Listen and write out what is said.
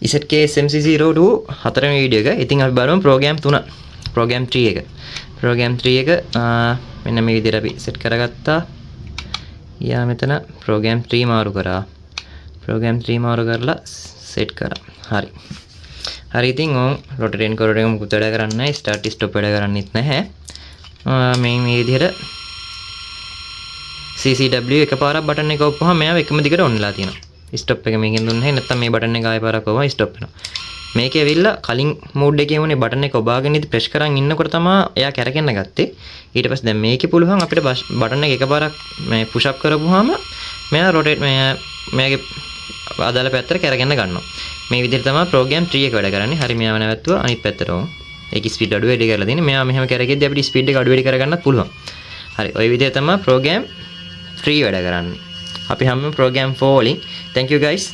ZK SMC02 හතරවෙනි video එක. ඉතින් අපි බලමු ප්‍රෝග්‍රෑම් 3. ප්‍රෝග්‍රෑම් 3 එක. ප්‍රෝග්‍රෑම් 3 එක මෙන්න මේ විදිහට අපි සෙට් කරගත්තා. යා මෙතන ප්‍රෝග්‍රෑම් 3 මාරු කරා. ප්‍රෝග්‍රෑම් 3 මාරු කරලා සෙට් කරා. හරි. හරි ඉතින් ඕම් රොටේට් කරගෙන මුකුත් වැඩ කරන්නේ නැහැ. ස්ටාර්ට් ස්ටොප් වැඩ කරන්නේත් නැහැ. මේ විදිහට CCW එකපාරක් බටන් එක ඔප්පුවාම මෙයාව එකම දිගට ඔන් වෙලා තියෙනවා. ස්ටොප් එක මේකෙන් දුන්නේ නැත්නම් මේ බටන් එක ආයෙ පාරක් ඔබා ස්ටොප් වෙනවා. මේකේ ඇවිල්ලා කලින් මෝඩ් එකේ වුණේ බටන් එක ඔබාගෙන ඉඳි ප්‍රෙස් කරන් ඉන්නකොට තමයි එයා කැරකෙන්න ගත්තේ. ඊට පස්සේ දැන් මේකේ පුළුවන් අපිට බටන් එක එකපාරක් මේ පුෂ් අප් කරපුවාම මෙයා රොටේට් මෙයාගේ අදාළ පැත්තට කැරකෙන්න ගන්නවා. මේ විදිහට තමයි ප්‍රෝග්‍රෑම් 3 එක වැඩ කරන්නේ. හරි මෙයාව නැවතුවා අනිත් පැත්තට ඕම්. ඒකේ ස්පීඩ් අඩු වැඩි කරලා දෙන්නේ. මෙයා මෙහෙම කැරකෙද්දී අපිට ස්පීඩ් එක අඩු වැඩි කරගන්නත් පුළුවන්. හරි ওই විදිහට තමයි ප්‍රෝග්‍රෑම් 3 වැඩ කරන්නේ. අපි හැමෝම ප්‍රෝග්‍රෑම් 4 වලින් thank you guys